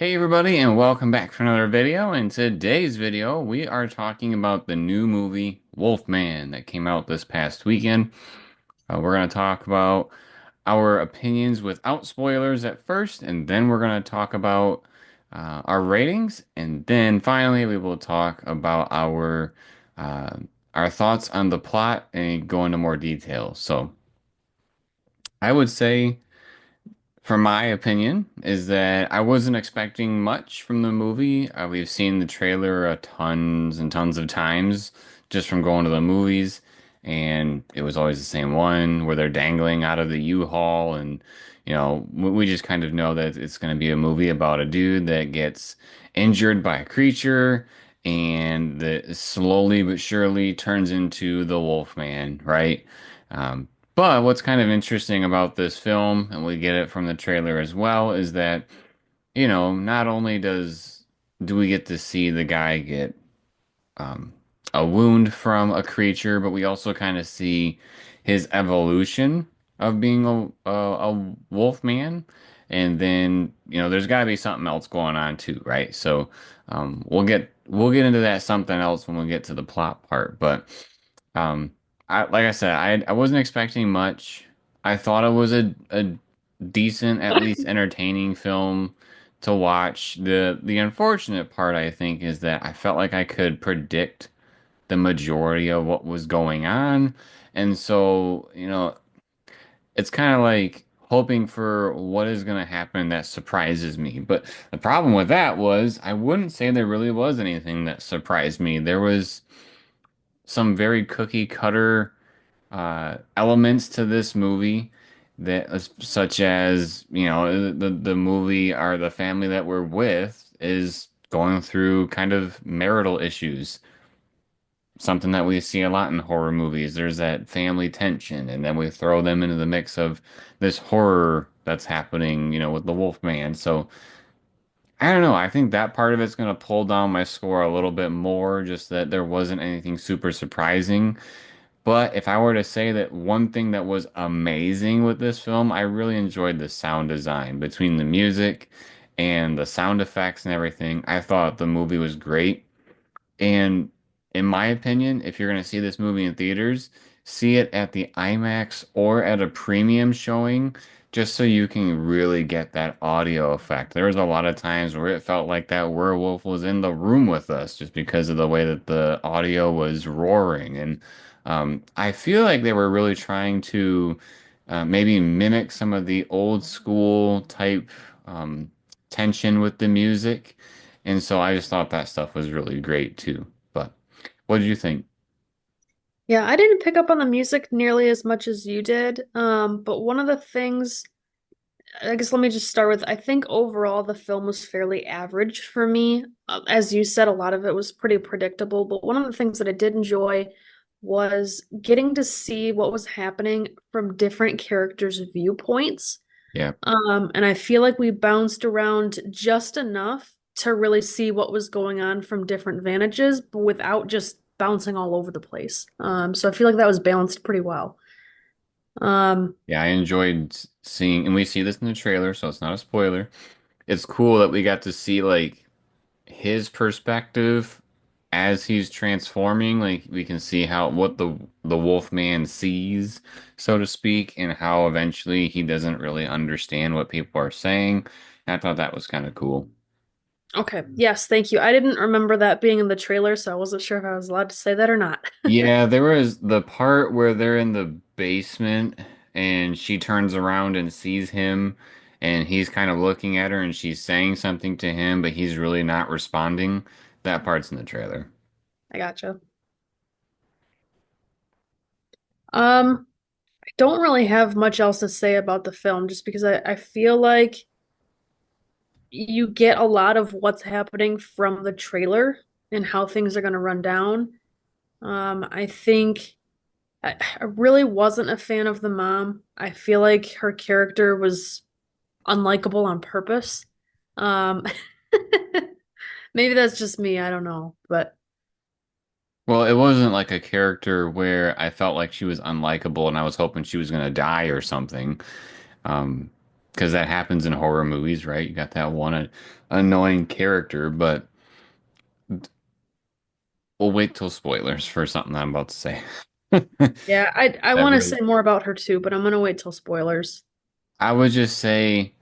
Hey everybody, and welcome back for another video. In today's video, we are talking about the new movie Wolfman that came out this past weekend. We're going to talk about our opinions without spoilers at first, and then we're going to talk about our ratings, and then finally we will talk about uh, our thoughts on the plot and go into more details. So I would say, for my opinion, is that I wasn't expecting much from the movie. We've seen the trailer tons and tons of times just from going to the movies, and it was always the same one where they're dangling out of the U-Haul, and we just kind of know that it's going to be a movie about a dude that gets injured by a creature, and that slowly but surely turns into the Wolfman, right? Um, but what's kind of interesting about this film, and we get it from the trailer as well, is that, not only do we get to see the guy get um, a wound from a creature, but we also kind of see his evolution of being a wolf man. And then, there's got to be something else going on too, right? So, we'll get into that something else when we get to the plot part. But like I said, I wasn't expecting much. I thought it was a decent, at least entertaining film to watch. The unfortunate part, I think, is that I felt like I could predict the majority of what was going on. And so, it's kind of like hoping for what is going to happen that surprises me. But the problem with that was I wouldn't say there really was anything that surprised me. There was some very cookie cutter elements to this movie such as, the movie or the family that we're with is going through kind of marital issues. Something that we see a lot in horror movies. There's that family tension, and then we throw them into the mix of this horror that's happening, with the Wolfman. So I don't know. I think that part of it's going to pull down my score a little bit more, just that there wasn't anything super surprising. But if I were to say that one thing that was amazing with this film, I really enjoyed the sound design between the music and the sound effects and everything. I thought the movie was great. And in my opinion, if you're going to see this movie in theaters, see it at the IMAX or at a premium showing, just so you can really get that audio effect. There was a lot of times where it felt like that werewolf was in the room with us just because of the way that the audio was roaring. And I feel like they were really trying to maybe mimic some of the old school type um, tension with the music. And so I just thought that stuff was really great too. But what did you think? Yeah, I didn't pick up on the music nearly as much as you did. But one of the things, I guess let me just start with, I think overall the film was fairly average for me. As you said, a lot of it was pretty predictable, but one of the things that I did enjoy was getting to see what was happening from different characters' viewpoints. Yeah. And I feel like we bounced around just enough to really see what was going on from different vantages, but without just bouncing all over the place. So I feel like that was balanced pretty well. Um, Yeah, I enjoyed seeing, and we see this in the trailer, so it's not a spoiler. It's cool that we got to see like his perspective as he's transforming. Like we can see how what the Wolfman sees, so to speak, and how eventually he doesn't really understand what people are saying. And I thought that was kind of cool. okay, yes, thank you. I didn't remember that being in the trailer, so I wasn't sure if I was allowed to say that or not. Yeah, there was the part where they're in the basement and she turns around and sees him and he's kind of looking at her and she's saying something to him, but he's really not responding. That part's in the trailer. I gotcha. I don't really have much else to say about the film just because I feel like you get a lot of what's happening from the trailer and how things are going to run down. I think I really wasn't a fan of the mom. I feel like her character was unlikable on purpose. Um, maybe that's just me. I don't know, but Well, it wasn't like a character where I felt like she was unlikable and I was hoping she was going to die or something. Um, because that happens in horror movies, right? You got that one annoying character, but we'll wait till spoilers for something I'm about to say. Yeah, I That want to really, say more about her too, but I'm gonna wait till spoilers. I would just say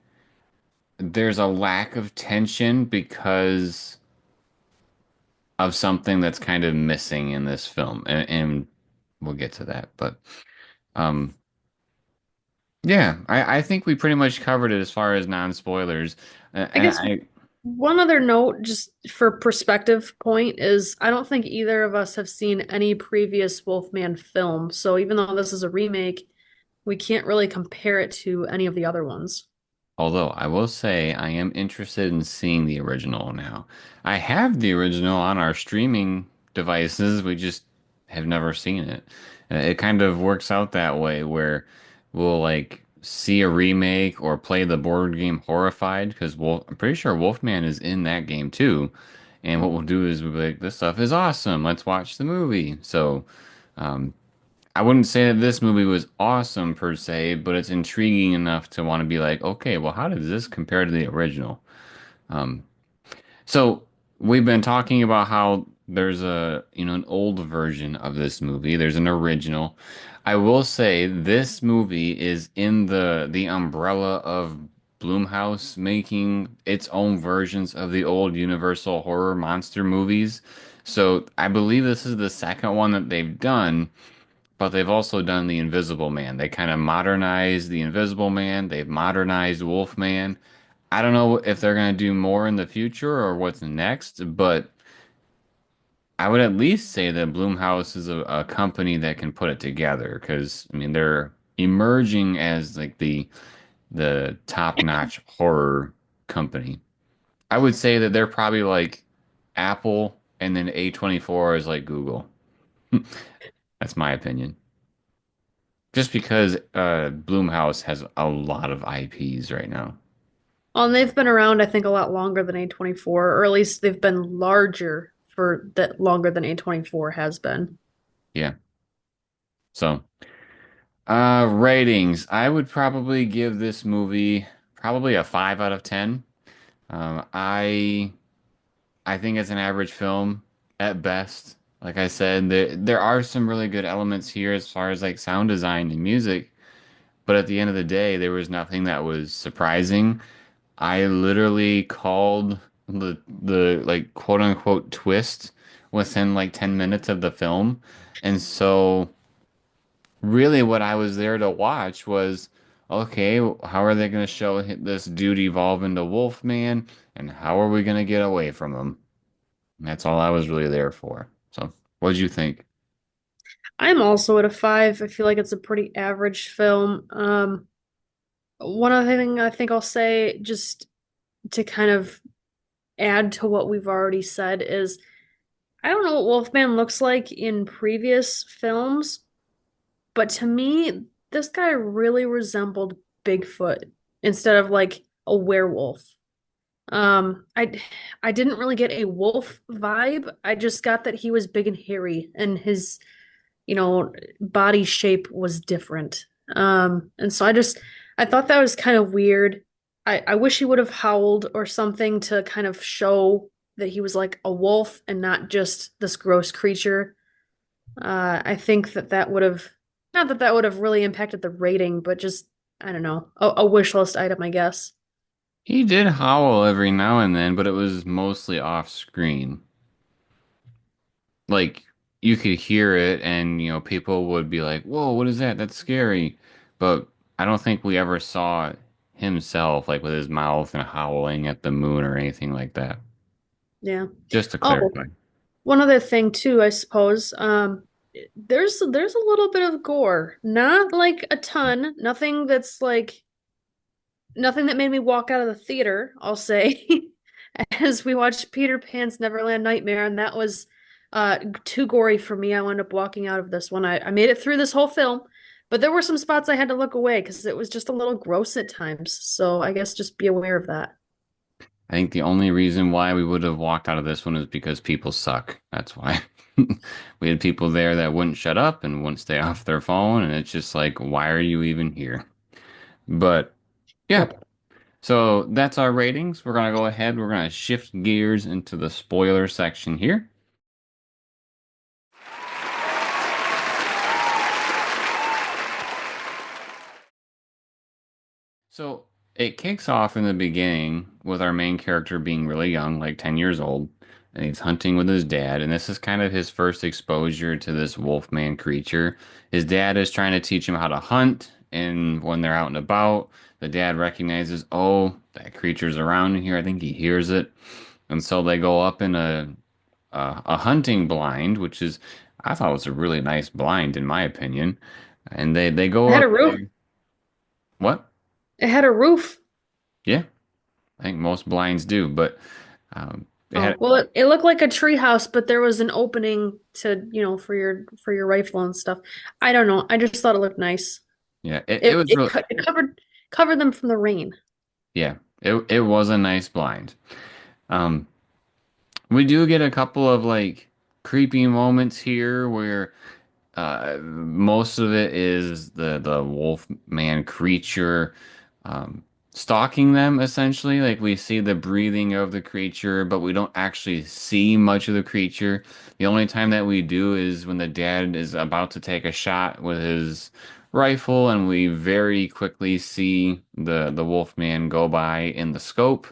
there's a lack of tension because of something that's kind of missing in this film, and we'll get to that. But um, yeah, I think we pretty much covered it as far as non-spoilers. I And guess I, one other note, just for perspective point, is I don't think either of us have seen any previous Wolfman film. So even though this is a remake, we can't really compare it to any of the other ones. although I will say I am interested in seeing the original now. I have the original on our streaming devices. We just have never seen it. It kind of works out that way where we'll like see a remake or play the board game Horrified because I'm pretty sure Wolfman is in that game too. And what we'll do is we'll be like, this stuff is awesome. Let's watch the movie. So, um, I wouldn't say that this movie was awesome per se, but it's intriguing enough to want to be like, okay, well, how does this compare to the original? Um, so we've been talking about how there's an old version of this movie. There's an original. I will say this movie is in the umbrella of Blumhouse making its own versions of the old Universal horror monster movies. So I believe this is the second one that they've done. But they've also done the Invisible Man. They kind of modernized the Invisible Man. They've modernized Wolfman. I don't know if they're going to do more in the future or what's next, but I would at least say that Blumhouse is a company that can put it together because I mean they're emerging as like the top-notch horror company. I would say that they're probably like Apple and then A24 is like Google. That's my opinion. Just because Blumhouse has a lot of IPs right now. And they've been around, I think, a lot longer than A24, or at least they've been larger for that longer than A24 has been. Yeah. So, ratings. I would probably give this movie probably a 5 out of 10. I think it's an average film at best. Like I said, there are some really good elements here as far as like sound design and music, but at the end of the day, there was nothing that was surprising. I literally called the like quote unquote twist within like 10 minutes of the film. And so really what I was there to watch was okay, how are they going to show this dude evolve into Wolfman and how are we going to get away from him? And that's all I was really there for. So, what did you think? I'm also at a 5. I feel like it's a pretty average film. One other thing I think I'll say, just to kind of add to what we've already said, is I don't know what Wolfman looks like in previous films, but to me, this guy really resembled Bigfoot instead of like a werewolf. I didn't really get a wolf vibe. I just got that he was big and hairy and his, body shape was different. And so I thought that was kind of weird. I wish he would have howled or something to kind of show that he was like a wolf and not just this gross creature. I think that would have, not that that would have really impacted the rating, but just, I don't know, a wish list item, I guess. He did howl every now and then, but it was mostly off screen. Like you could hear it and people would be like, "Whoa, what is that? That's scary." But I don't think we ever saw himself like with his mouth and howling at the moon or anything like that. Yeah. Just to Oh, clarify. one other thing too, I suppose. There's a little bit of gore, not like a ton, nothing that made me walk out of the theater, I'll say, as we watched Peter Pan's Neverland Nightmare, and that was too gory for me. I wound up walking out of this one. I made it through this whole film, but there were some spots I had to look away because it was just a little gross at times. So I guess just be aware of that. I think the only reason why we would have walked out of this one is because people suck. That's why. We had people there that wouldn't shut up and wouldn't stay off their phone, and it's just like, why are you even here? But yeah. So that's our ratings. We're gonna go ahead. We're gonna shift gears into the spoiler section here. So it kicks off in the beginning with our main character being really young, like 10 years old, and he's hunting with his dad. And this is kind of his first exposure to this wolfman creature. His dad is trying to teach him how to hunt, and when they're out and about, the dad recognizes, oh, that creature's around here. I think he hears it. And so they go up in a hunting blind, which is, I thought was a really nice blind in my opinion. And they It go had up a roof. there. What? It had a roof. Yeah. I think most blinds do, but it had Oh, well, it looked like a tree house, but there was an opening to, for your rifle and stuff. I don't know. I just thought it looked nice. yeah, it was really It covered them from the rain. yeah, it was a nice blind. Um, we do get a couple of like creepy moments here where most of it is the wolf man creature um, stalking them essentially. Like we see the breathing of the creature, but we don't actually see much of the creature. The only time that we do is when the dad is about to take a shot with his rifle, and we very quickly see the wolf man go by in the scope,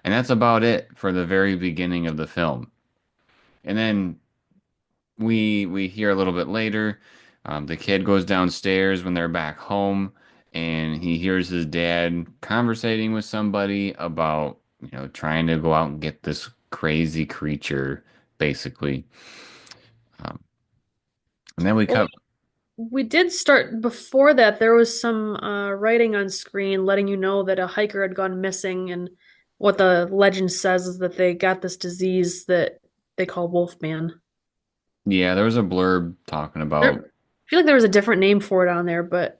and that's about it for the very beginning of the film. And then we hear a little bit later, the kid goes downstairs when they're back home, and he hears his dad conversating with somebody about, trying to go out and get this crazy creature, basically. Um, and then we Well, cut. we did start before that. There was some writing on screen letting you know that a hiker had gone missing, and what the legend says is that they got this disease that they call Wolfman. Yeah, there was a blurb talking There, about I feel like there was a different name for it on there, but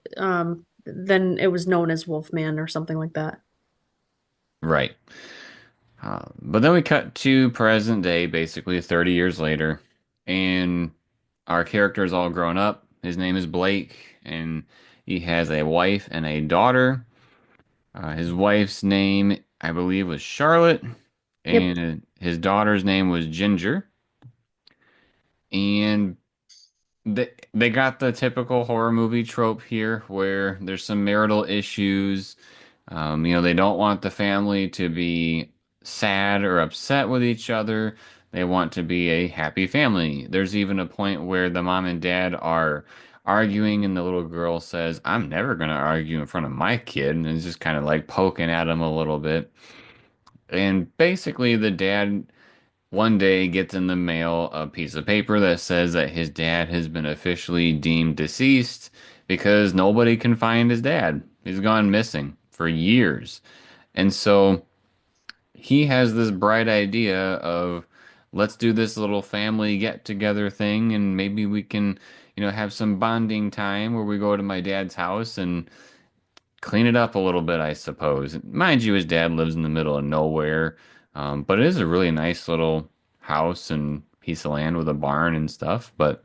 then it was known as Wolfman or something like that. right. But then we cut to present day, basically 30 years later, and our character is all grown up. His name is Blake, and he has a wife and a daughter. His wife's name, I believe, was Charlotte, Yep. and his daughter's name was Ginger. And they got the typical horror movie trope here where there's some marital issues. They don't want the family to be sad or upset with each other. They want to be a happy family. There's even a point where the mom and dad are arguing, and the little girl says, I'm never going to argue in front of my kid. And it's just kind of like poking at him a little bit. And basically, the dad one day gets in the mail a piece of paper that says that his dad has been officially deemed deceased because nobody can find his dad. He's gone missing for years. And so he has this bright idea of let's do this little family get together thing, and maybe we can, have some bonding time where we go to my dad's house and clean it up a little bit, I suppose. Mind you, his dad lives in the middle of nowhere, but it is a really nice little house and piece of land with a barn and stuff. But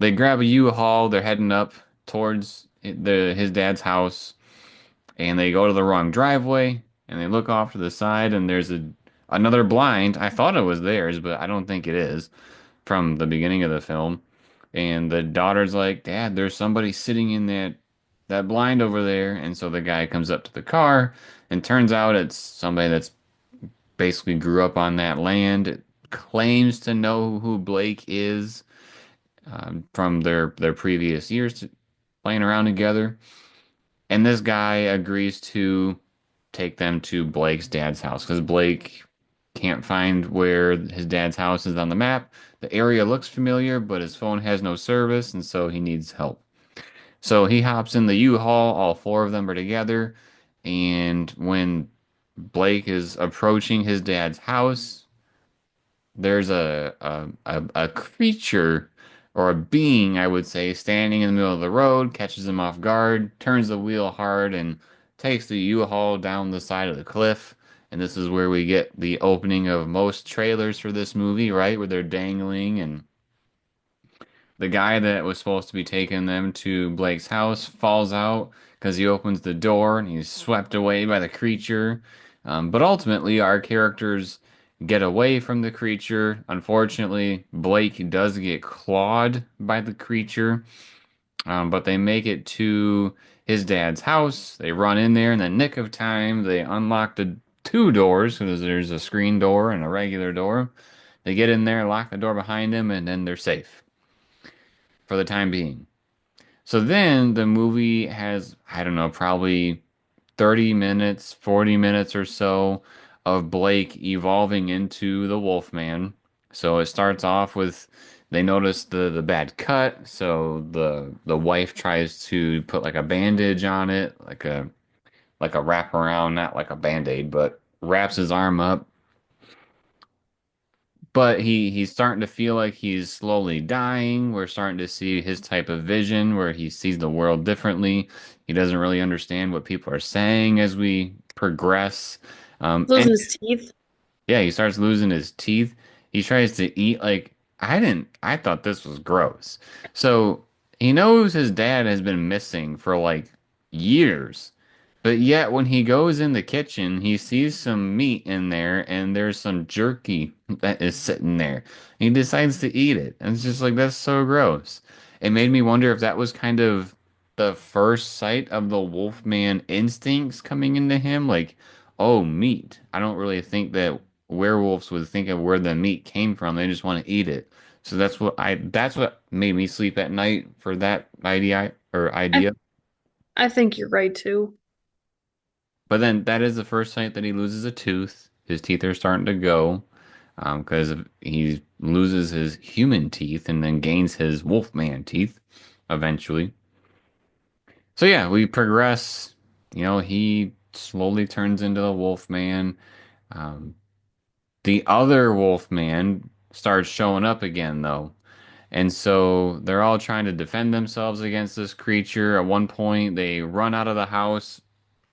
they grab a U-Haul, they're heading up towards his dad's house, and they go to the wrong driveway, and they look off to the side, and there's another blind. I thought it was theirs, but I don't think it is from the beginning of the film. And the daughter's like, Dad, there's somebody sitting in that blind over there. And so the guy comes up to the car, and turns out it's somebody that's basically grew up on that land. It claims to know who Blake is, from their previous years playing around together. And this guy agrees to take them to Blake's dad's house because Blake can't find where his dad's house is on the map. The area looks familiar, but his phone has no service, and so he needs help. So he hops in the U-Haul, all four of them are together, and when Blake is approaching his dad's house, there's a creature or a being, I would say, standing in the middle of the road, catches him off guard, turns the wheel hard, and takes the U-Haul down the side of the cliff. And this is where we get the opening of most trailers for this movie, right? Where they're dangling and the guy that was supposed to be taking them to Blake's house falls out because he opens the door and he's swept away by the creature. But ultimately, our characters get away from the creature. Unfortunately, Blake does get clawed by the creature, but they make it to his dad's house. They run in there in the nick of time. They unlock the two doors because there's a screen door and a regular door. They get in there, lock the door behind them, and then they're safe for the time being. So then the movie has, I don't know, probably 30 minutes, 40 minutes or so of Blake evolving into the Wolfman. So it starts off with they notice the bad cut, so the wife tries to put like a bandage on it, like a wrap around, not like a band-aid, but wraps his arm up. But he's starting to feel like he's slowly dying. We're starting to see his type of vision where he sees the world differently. He doesn't really understand what people are saying as we progress. And Losing his teeth. yeah, he starts losing his teeth. He tries to eat like I thought this was gross. So he knows his dad has been missing for like years. But yet when he goes in the kitchen, he sees some meat in there and there's some jerky that is sitting there. He decides to eat it. And it's just like that's so gross. It made me wonder if that was kind of the first sight of the Wolfman instincts coming into him, like, oh, meat. I don't really think that werewolves would think of where the meat came from. They just want to eat it. So that's what made me sleep at night for that I idea. I think you're right too. But then that is the first sight that he loses a tooth. His teeth are starting to go because he loses his human teeth and then gains his wolfman teeth eventually. So yeah, we progress. You know, he slowly turns into the wolfman. Um, the other wolfman starts showing up again though. And so they're all trying to defend themselves against this creature. At one point, they run out of the house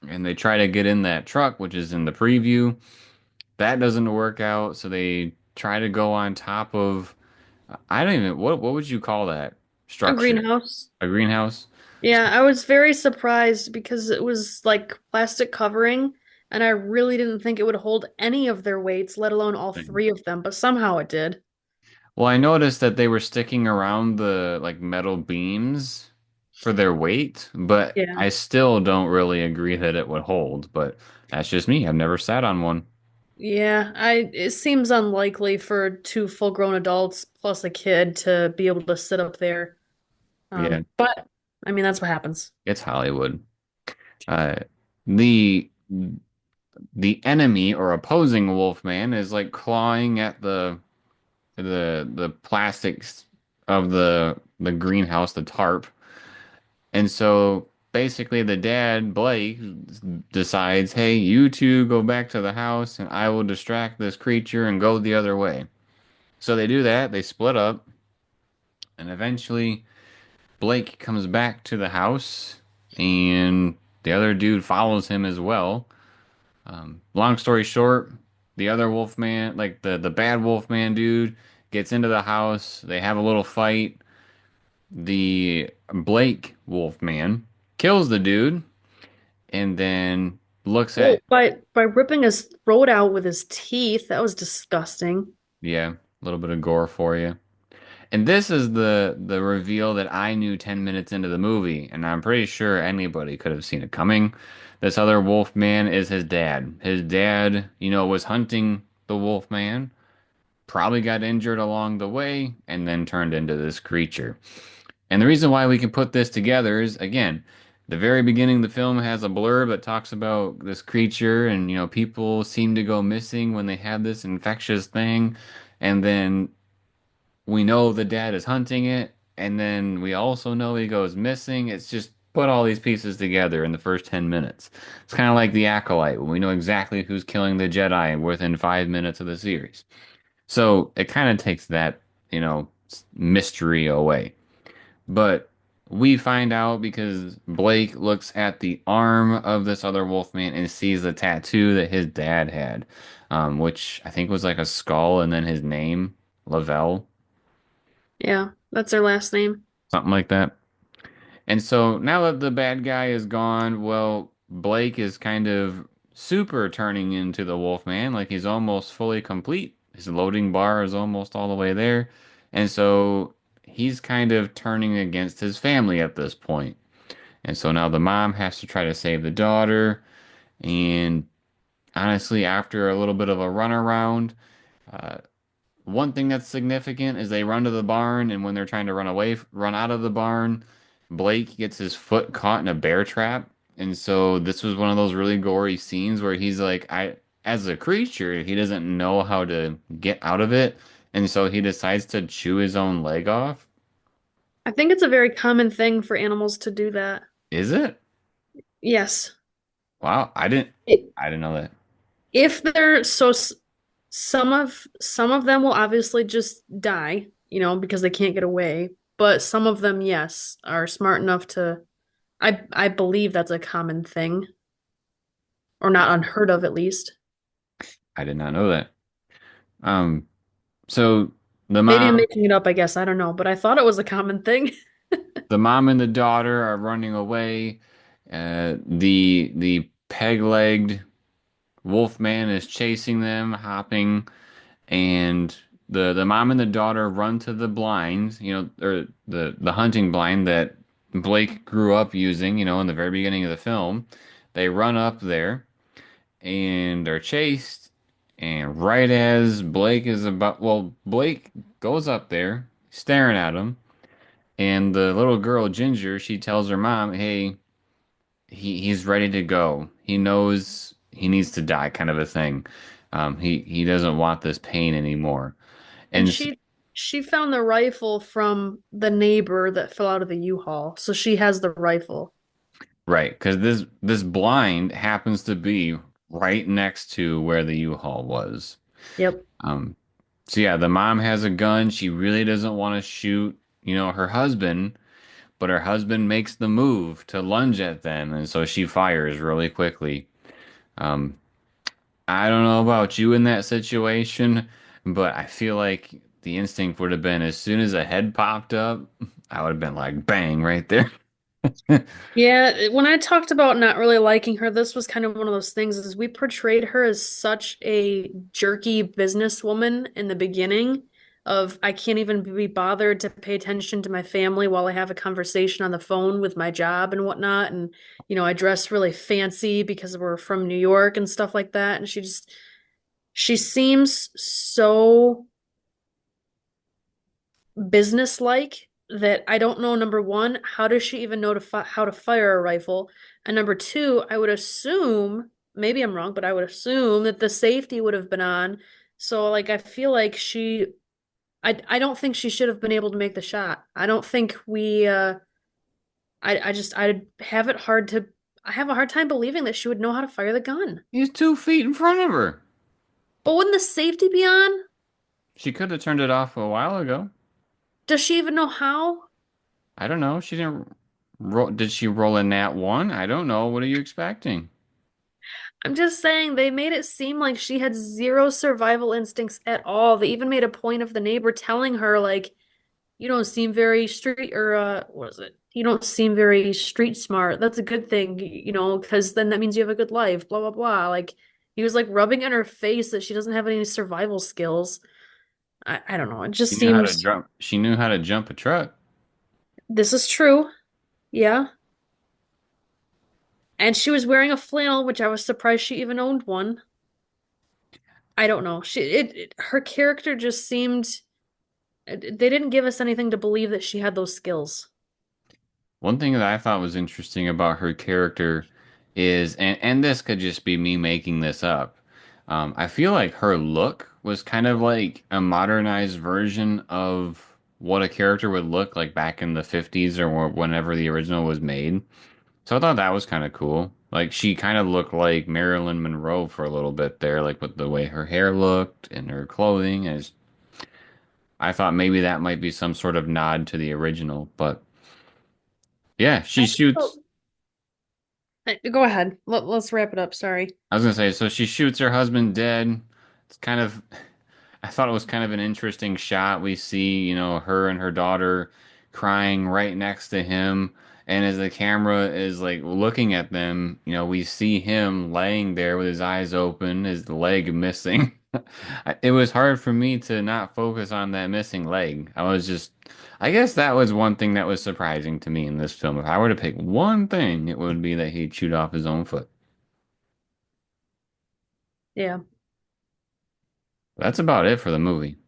and they try to get in that truck, which is in the preview. That doesn't work out, so they try to go on top of I don't even what would you call that A structure? greenhouse. A greenhouse? So, Yeah, I was very surprised because it was like plastic covering, and I really didn't think it would hold any of their weights, let alone all three of them, but somehow it did. well, I noticed that they were sticking around the like metal beams for their weight, but Yeah. I still don't really agree that it would hold, but that's just me. I've never sat on one. Yeah, it seems unlikely for two full-grown adults plus a kid to be able to sit up there. Yeah, But I mean that's what happens. it's Hollywood. Uh, the the enemy or opposing Wolfman is like clawing at the plastics of the greenhouse, the tarp. And so basically the dad, Blake, decides, "Hey, you two go back to the house and I will distract this creature and go the other way." So they do that, they split up, and eventually Blake comes back to the house and the other dude follows him as well. Long story short, the other Wolfman, like the bad Wolfman dude, gets into the house. They have a little fight. The Blake Wolfman kills the dude and then looks Well, at, by ripping his throat out with his teeth, that was disgusting. yeah, a little bit of gore for you. And this is the reveal that I knew 10 minutes into the movie, and I'm pretty sure anybody could have seen it coming. This other wolf man is his dad. His dad, you know, was hunting the wolf man, probably got injured along the way, and then turned into this creature. And the reason why we can put this together is, again, the very beginning of the film has a blurb that talks about this creature, and, you know, people seem to go missing when they have this infectious thing. And then we know the dad is hunting it, and then we also know he goes missing. It's just put all these pieces together in the first 10 minutes. It's kind of like the Acolyte, when we know exactly who's killing the Jedi within 5 minutes of the series. So it kind of takes that, you know, mystery away. But we find out because Blake looks at the arm of this other Wolfman and sees the tattoo that his dad had, which I think was like a skull and then his name, Lavelle. Yeah. That's their last name. something like that. And so now that the bad guy is gone, well, Blake is kind of super turning into the Wolfman. Like he's almost fully complete. His loading bar is almost all the way there. And so he's kind of turning against his family at this point. And so now the mom has to try to save the daughter. And honestly, after a little bit of a runaround, uh, one thing that's significant is they run to the barn, and when they're trying to run out of the barn, Blake gets his foot caught in a bear trap. And so this was one of those really gory scenes where he's like, as a creature, he doesn't know how to get out of it. And so he decides to chew his own leg off. I think it's a very common thing for animals to do that. Is it? Yes. Wow, It, I didn't know that. if they're so some of them will obviously just die, because they can't get away. But some of them, yes, are smart enough to I believe that's a common thing, or not unheard of at least. I did not know that. Um, so the Maybe I'm mom, making it up, I guess. I don't know, but I thought it was a common thing. the mom and the daughter are running away. The peg-legged Wolfman is chasing them, hopping, and the mom and the daughter run to the blind, or the hunting blind that Blake grew up using, in the very beginning of the film. They run up there and are chased, and right as Blake goes up there, staring at him, and the little girl Ginger, she tells her mom, "Hey, he's ready to go. He knows he needs to die," kind of a thing. He doesn't want this pain anymore. And And she found the rifle from the neighbor that fell out of the U-Haul. So she has the rifle. right, because this blind happens to be right next to where the U-Haul was. Yep. Um, so yeah, the mom has a gun. She really doesn't want to shoot, her husband, but her husband makes the move to lunge at them, and so she fires really quickly. Um, I don't know about you in that situation, but I feel like the instinct would have been as soon as a head popped up, I would have been like, bang, right there. Yeah, when I talked about not really liking her, this was kind of one of those things is we portrayed her as such a jerky businesswoman in the beginning of I can't even be bothered to pay attention to my family while I have a conversation on the phone with my job and whatnot. And, I dress really fancy because we're from New York and stuff like that. And she seems so businesslike that I don't know, number one, how does she even know how to fire a rifle? And number two, I would assume, maybe I'm wrong, but I would assume that the safety would have been on. So like I feel like I don't think she should have been able to make the shot. I don't think I I have a hard time believing that she would know how to fire the gun. He's 2 feet in front of her. But wouldn't the safety be on? She could have turned it off a while ago. Does she even know how? I don't know. She didn't roll. Did she roll a nat one? I don't know. What are you expecting? I'm just saying they made it seem like she had zero survival instincts at all. They even made a point of the neighbor telling her like, "You don't seem very street or what is it? You don't seem very street smart. That's a good thing, because then that means you have a good life." Blah blah blah. Like he was like rubbing in her face that she doesn't have any survival skills. I don't know. It She just knew how to seems jump. She knew how to jump a truck. this is true. Yeah. And she was wearing a flannel, which I was surprised she even owned one. I don't know. Her character just seemed they didn't give us anything to believe that she had those skills. One thing that I thought was interesting about her character is, and this could just be me making this up. I feel like her look was kind of like a modernized version of what a character would look like back in the 50s or whenever the original was made. So I thought that was kind of cool. Like she kind of looked like Marilyn Monroe for a little bit there, like with the way her hair looked and her clothing. I thought maybe that might be some sort of nod to the original, but yeah, she I shoots. felt- Go ahead. Let's wrap it up. Sorry. I was gonna say, so she shoots her husband dead. It's kind of, I thought it was kind of an interesting shot. We see, her and her daughter crying right next to him. And as the camera is like looking at them, we see him laying there with his eyes open, his leg missing. It was hard for me to not focus on that missing leg. I guess that was one thing that was surprising to me in this film. If I were to pick one thing, it would be that he chewed off his own foot. Yeah. That's about it for the movie.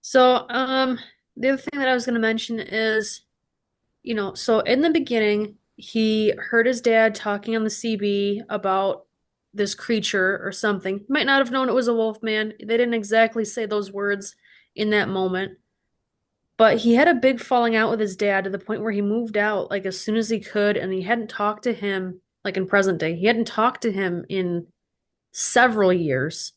So, the other thing that I was going to mention is, so in the beginning, he heard his dad talking on the CB about this creature or something. He might not have known it was a wolf man. They didn't exactly say those words in that moment. But he had a big falling out with his dad to the point where he moved out like as soon as he could, and he hadn't talked to him like in present day. He hadn't talked to him in several years.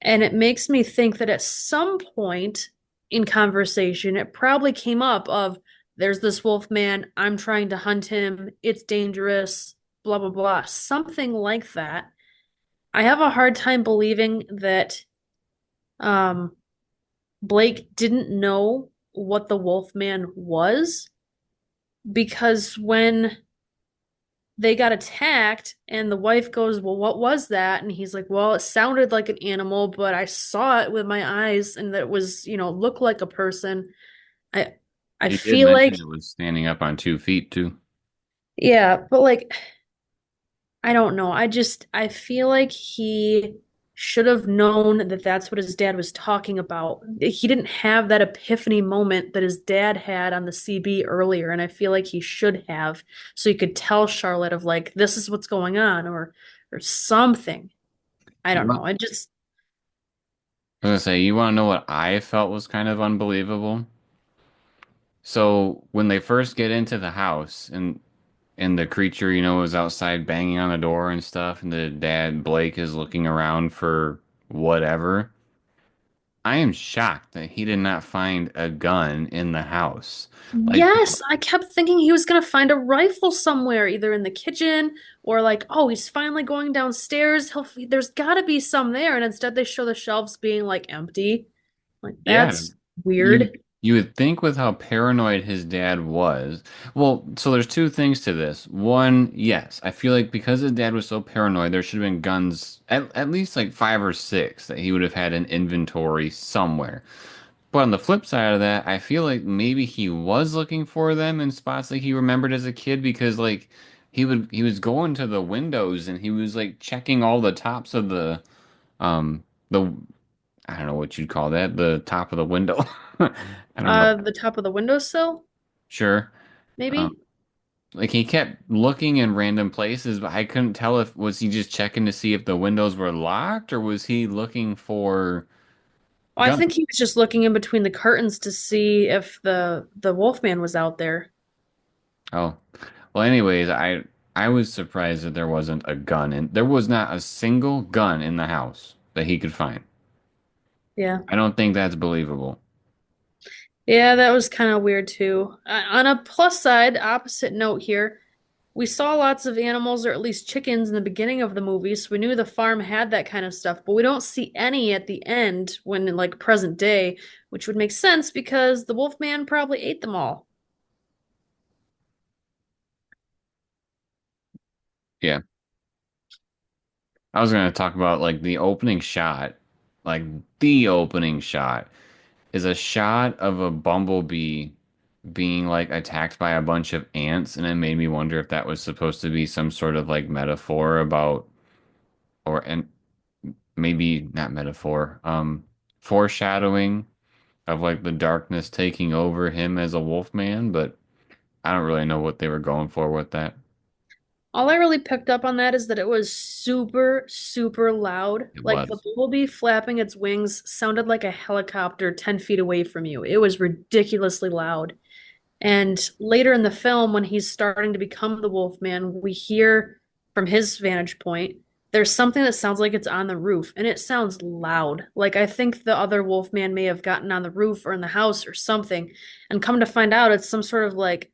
And it makes me think that at some point in conversation, it probably came up of there's this wolf man, I'm trying to hunt him, it's dangerous, blah blah blah, something like that. I have a hard time believing that um Blake didn't know what the wolf man was because when they got attacked and the wife goes, "Well, what was that?" And he's like, "Well, it sounded like an animal, but I saw it with my eyes and that it was, looked like a person." I I He did feel like mention it was standing up on 2 feet too. yeah, but like I don't know. I feel like he should have known that that's what his dad was talking about. He didn't have that epiphany moment that his dad had on the CB earlier, and I feel like he should have, so he could tell Charlotte of like, this is what's going on, or something. I You don't want, know. I just I was gonna say, you want to know what I felt was kind of unbelievable? So when they first get into the house and the creature, is outside banging on the door and stuff, and the dad Blake is looking around for whatever. I am shocked that he did not find a gun in the house. Like, yes, I kept thinking he was gonna find a rifle somewhere, either in the kitchen or like, oh, he's finally going downstairs. There's got to be some there, and instead they show the shelves being like empty. Like yeah, that's you weird. you would think with how paranoid his dad was. Well, so there's two things to this. One, yes, I feel like because his dad was so paranoid, there should have been guns at least like five or six that he would have had in inventory somewhere. But on the flip side of that, I feel like maybe he was looking for them in spots that he remembered as a kid because like he was going to the windows and he was like checking all the tops of the I don't know what you'd call that, the top of the window. I don't know. The top of the windowsill, Sure. Um, maybe. like he kept looking in random places, but I couldn't tell if was he just checking to see if the windows were locked or was he looking for Well, I guns? think he was just looking in between the curtains to see if the Wolfman was out there. Oh. Well, anyways, I was surprised that there wasn't a gun and there was not a single gun in the house that he could find. Yeah. I don't think that's believable. Yeah, that was kind of weird too. On a plus side, opposite note here, we saw lots of animals, or at least chickens, in the beginning of the movie, so we knew the farm had that kind of stuff, but we don't see any at the end when in like present day, which would make sense because the Wolfman probably ate them all. Yeah. I was going to talk about like the opening shot, like the opening shot is a shot of a bumblebee being like attacked by a bunch of ants, and it made me wonder if that was supposed to be some sort of like metaphor about, or and maybe not metaphor, foreshadowing of like the darkness taking over him as a wolf man, but I don't really know what they were going for with that. All I really picked up on that is that it was super, super loud. It Like the was. bumblebee flapping its wings sounded like a helicopter 10 feet away from you. It was ridiculously loud. And later in the film, when he's starting to become the Wolfman, we hear from his vantage point, there's something that sounds like it's on the roof, and it sounds loud. Like I think the other Wolfman may have gotten on the roof or in the house or something, and come to find out it's some sort of like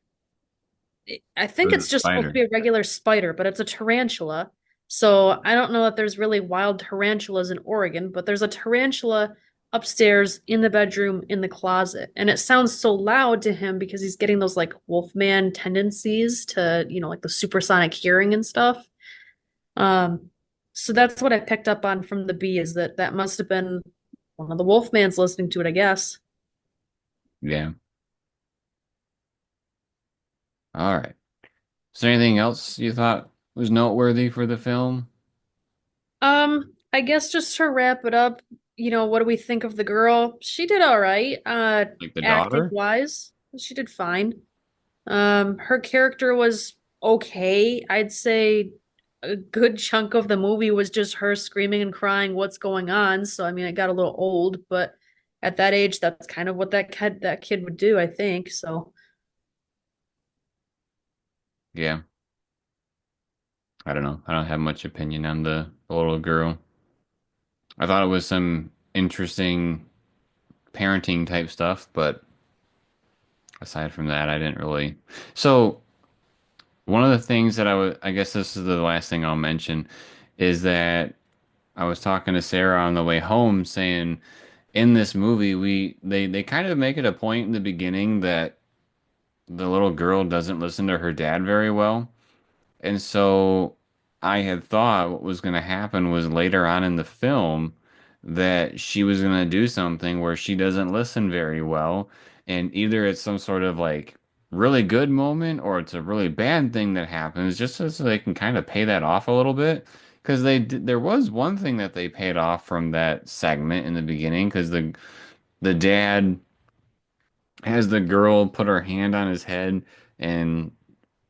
I It think was a it's just supposed to spider. be a regular spider, but it's a tarantula. So I don't know if there's really wild tarantulas in Oregon, but there's a tarantula upstairs in the bedroom in the closet. And it sounds so loud to him because he's getting those like Wolfman tendencies to, like the supersonic hearing and stuff. Um, so that's what I picked up on from the bee is that must have been one of the Wolfmans listening to it, I guess. Yeah. All right. Is there anything else you thought was noteworthy for the film? I guess just to wrap it up, what do we think of the girl? She did all right. Like the Acting daughter? wise, she did fine. Her character was okay. I'd say a good chunk of the movie was just her screaming and crying, "What's going on?" So I mean, it got a little old, but at that age, that's kind of what that kid would do, I think. So Yeah. I don't know. I don't have much opinion on the little girl. I thought it was some interesting parenting type stuff, but aside from that, I didn't really. So, one of the things that I guess this is the last thing I'll mention, is that I was talking to Sarah on the way home saying in this movie they kind of make it a point in the beginning that the little girl doesn't listen to her dad very well. And so I had thought what was going to happen was later on in the film that she was going to do something where she doesn't listen very well. And either it's some sort of like really good moment or it's a really bad thing that happens just so they can kind of pay that off a little bit. Because there was one thing that they paid off from that segment in the beginning because the dad has the girl put her hand on his head and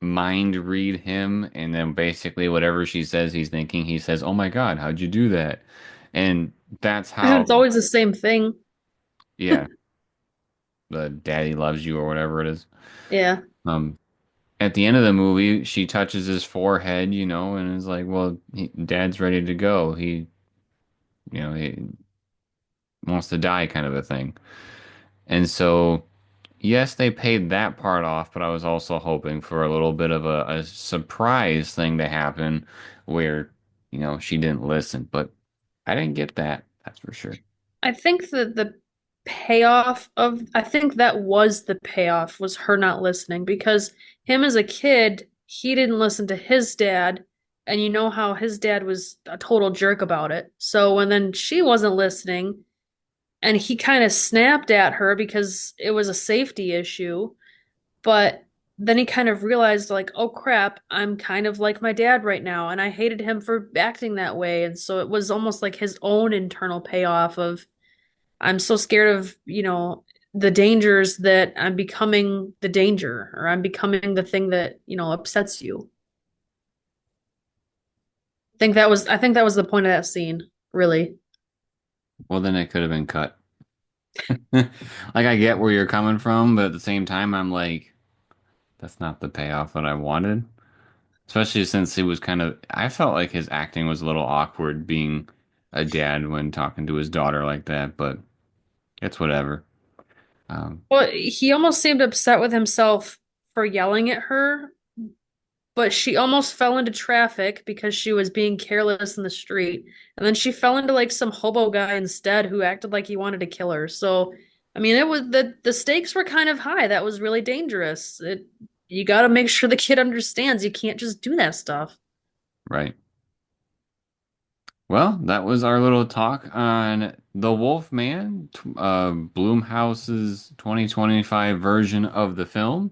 mind read him, and then basically whatever she says he's thinking, he says, "Oh my God, how'd you do that?" And that's how, it's always the same thing. yeah, the daddy loves you or whatever it is. Yeah. Um, at the end of the movie, she touches his forehead, and is like, "Well, Dad's ready to go. He wants to die," kind of a thing. And so, yes, they paid that part off, but I was also hoping for a little bit of a surprise thing to happen where, she didn't listen. But I didn't get that, that's for sure. I think that the payoff of I think that was the payoff was her not listening because him as a kid, he didn't listen to his dad, and you know how his dad was a total jerk about it. So when then she wasn't listening and he kind of snapped at her because it was a safety issue, but then he kind of realized like, oh crap, I'm kind of like my dad right now, and I hated him for acting that way. And so it was almost like his own internal payoff of I'm so scared of, the dangers that I'm becoming the danger or I'm becoming the thing that, upsets you. I think that was the point of that scene, really. Well, then it could have been cut. Like, I get where you're coming from, but at the same time, I'm like, that's not the payoff that I wanted. Especially since he was I felt like his acting was a little awkward being a dad when talking to his daughter like that, but it's whatever. Um, Well, he almost seemed upset with himself for yelling at her, but she almost fell into traffic because she was being careless in the street. And then she fell into like some hobo guy instead who acted like he wanted to kill her. So, I mean, it was the stakes were kind of high. That was really dangerous. You got to make sure the kid understands you can't just do that stuff. right. Well, that was our little talk on The Wolf Man, Blumhouse's 2025 version of the film.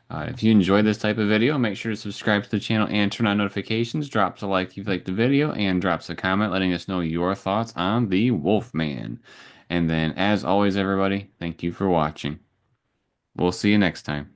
If you enjoy this type of video, make sure to subscribe to the channel and turn on notifications. Drop a like if you liked the video and drop a comment letting us know your thoughts on The Wolf Man. And then, as always, everybody, thank you for watching. We'll see you next time.